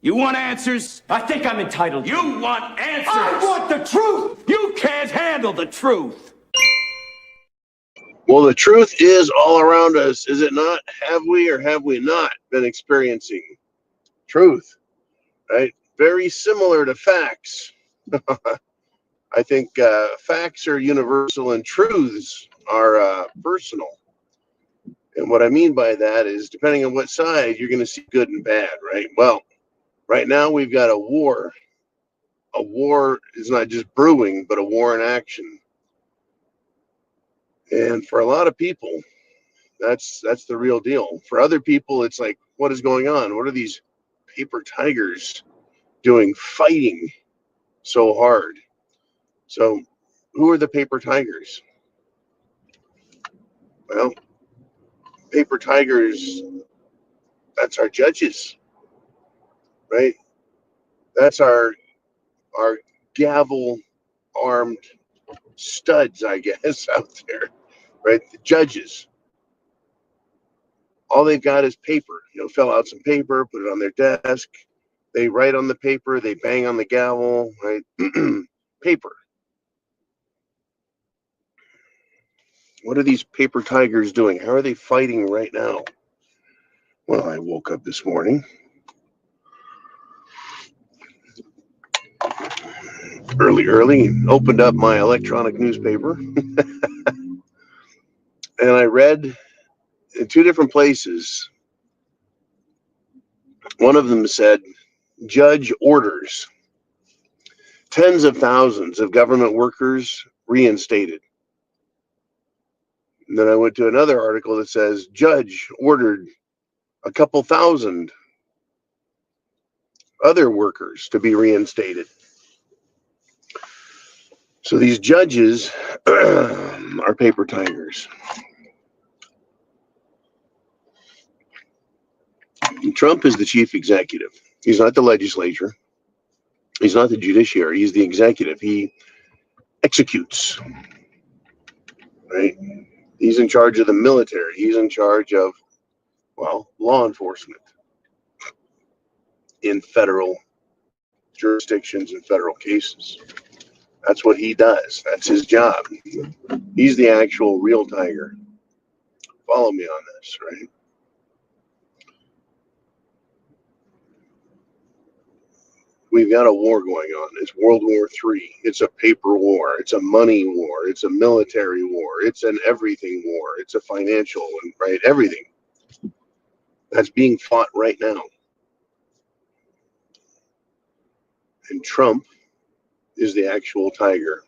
You want answers? I think I'm entitled. You want answers? I want the truth! You can't handle the truth. Well, the truth is all around us, is it not? Have we or have we not been experiencing truth, right? Very similar to facts. I think facts are universal and truths are personal. And what I mean by that is, depending on what side, you're going to see good and bad, right? Well, right now we've got a war. A war is not just brewing, but a war in action. And for a lot of people, that's the real deal. For other people, it's like, what is going on? What are these paper tigers doing, fighting so hard? So who are the paper tigers? Well, paper tigers, that's our judges, right? That's our gavel armed studs, I guess, out there, right? The judges. All they've got is paper. Fill out some paper, put it on their desk. They write on the paper, they bang on the gavel, right? Paper. What are these paper tigers doing? How are they fighting right now? Well, I woke up this morning. Early, opened up my electronic newspaper, and I read in two different places. One of them said, judge orders tens of thousands of government workers reinstated. And then I went to another article that says, judge ordered a couple thousand other workers to be reinstated. So these judges are paper tigers. Trump is the chief executive. He's not the legislature. He's not the judiciary. He's the executive. He executes, right? He's in charge of the military. He's in charge of, law enforcement in federal jurisdictions and federal cases. That's what he does. That's his job. He's the actual real tiger. Follow me on this, right? We've got a war going on. It's World War III. It's a paper war. It's a money war. It's a military war. It's an everything war. It's a financial, right? Everything. That's being fought right now. And Trump is the actual tiger,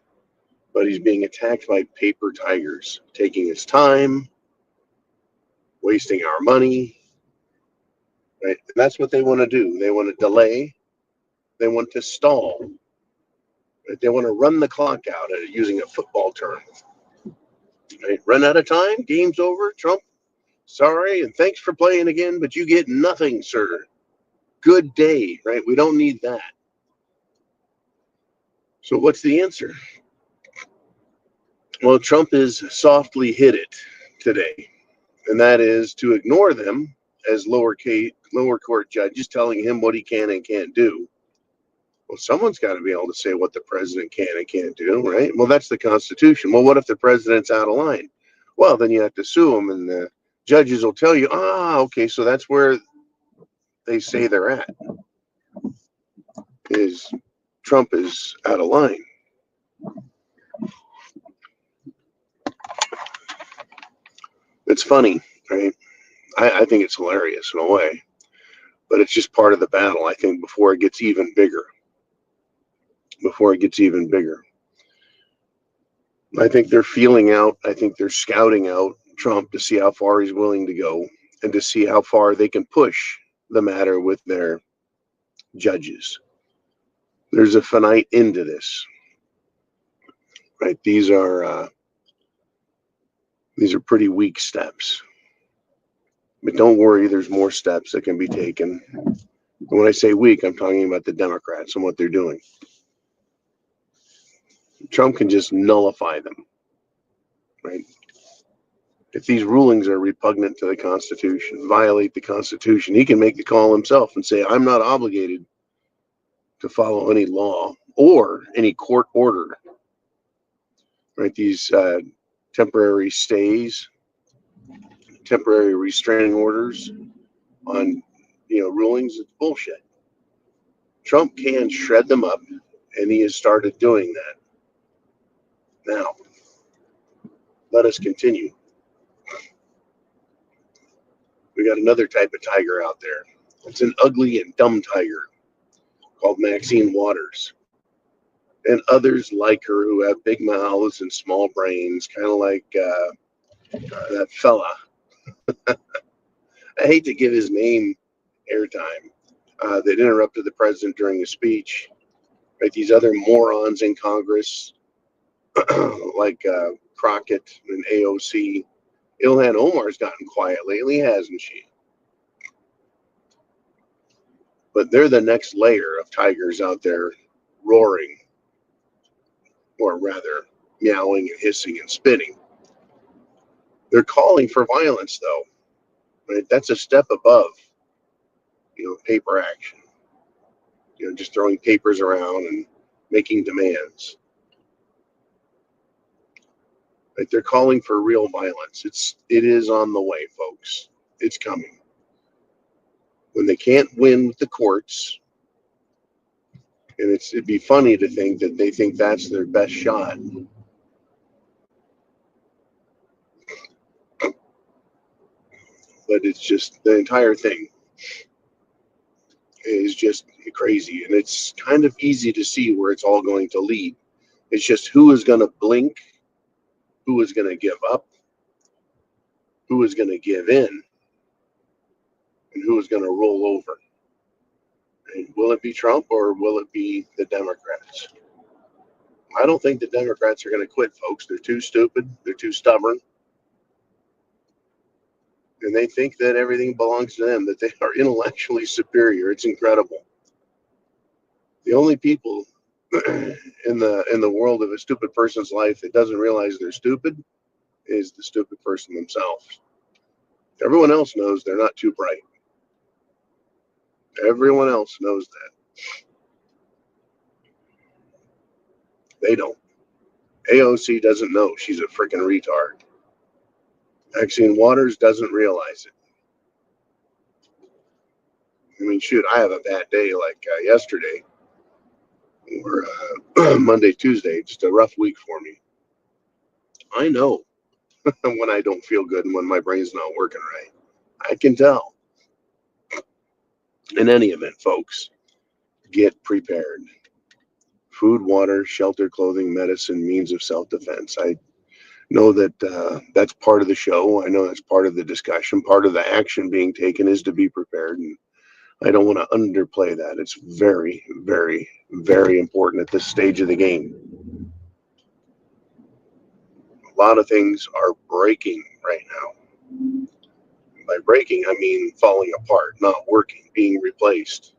but he's being attacked by paper tigers, taking his time, wasting our money, right? And that's what they want to do. They want to delay. They want to stall. Right? They want to run the clock out, using a football term. Right? Run out of time, game's over. Trump, sorry, and thanks for playing again, but you get nothing, sir. Good day, right? We don't need that. So what's the answer? Well, Trump has softly hit it today, and that is to ignore them as lower court judges telling him what he can and can't do. Well, someone's got to be able to say what the president can and can't do, right? Well, that's the Constitution. Well, what if the president's out of line? Well, then you have to sue him, and the judges will tell you, okay, so that's where they say they're at, is Trump is out of line. It's funny, right? I think it's hilarious in a way, but it's just part of the battle, I think, before it gets even bigger. I think they're feeling out, I think they're scouting out Trump to see how far he's willing to go and to see how far they can push the matter with their judges. There's a finite end to this, right? These are pretty weak steps. But don't worry, there's more steps that can be taken. And when I say weak, I'm talking about the Democrats and what they're doing. Trump can just nullify them, right? If these rulings are repugnant to the Constitution, violate the Constitution, he can make the call himself and say, I'm not obligated to follow any law or any court order. Right? These temporary stays, temporary restraining orders on rulings, it's bullshit. Trump can shred them up, and he has started doing that. Now, let us continue. We got another type of tiger out there. It's an ugly and dumb tiger called Maxine Waters. And others like her who have big mouths and small brains, kind of like that fella. I hate to give his name airtime. That interrupted the president during his speech. Right? These other morons in Congress, like Crockett and AOC. Ilhan Omar's gotten quiet lately, hasn't she? But they're the next layer of tigers out there roaring, or rather meowing and hissing and spitting. They're calling for violence, though. Right? That's a step above, paper action. Just throwing papers around and making demands. Right? They're calling for real violence. It is on the way, folks. It's coming. When they can't win with the courts, and it'd be funny to think that they think that's their best shot. But it's just, the entire thing is just crazy. And it's kind of easy to see where it's all going to lead. It's just who is going to blink, who is going to give up, who is going to give in, and who is going to roll over. And will it be Trump or will it be the Democrats? I don't think the Democrats are going to quit, folks. They're too stupid. They're too stubborn. And they think that everything belongs to them, that they are intellectually superior. It's incredible. The only people in the world of a stupid person's life that doesn't realize they're stupid is the stupid person themselves. Everyone else knows they're not too bright. Everyone else knows that. They don't. AOC doesn't know she's a freaking retard. Maxine Waters doesn't realize it. I mean, shoot, I have a bad day like yesterday or Monday, Tuesday, just a rough week for me. I know when I don't feel good and when my brain's not working right. I can tell. In any event, folks, get prepared. Food, water, shelter, clothing, medicine, means of self-defense. I know that that's part of the show. I know that's part of the discussion. Part of the action being taken is to be prepared. And I don't want to underplay that. It's very, very, very important at this stage of the game. A lot of things are breaking right now. By breaking, I mean falling apart, not working, being replaced,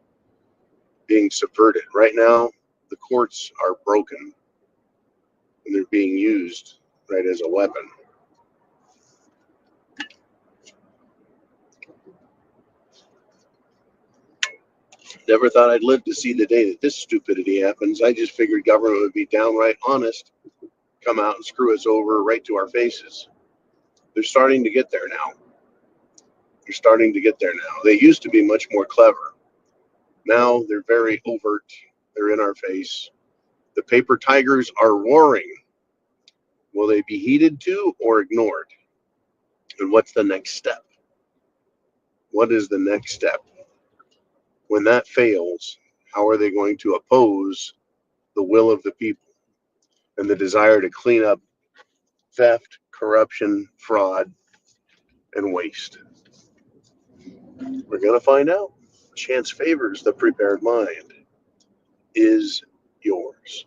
being subverted. Right now, the courts are broken and they're being used, right, as a weapon. Never thought I'd live to see the day that this stupidity happens. I just figured government would be downright honest, come out and screw us over right to our faces. They're starting to get there now. They're starting to get there now. They used to be much more clever. Now they're very overt. They're in our face. The paper tigers are roaring. Will they be heeded to or ignored? And what's the next step? What is the next step? When that fails, how are they going to oppose the will of the people and the desire to clean up theft, corruption, fraud, and waste? We're going to find out. Chance favors the prepared mind. Is yours.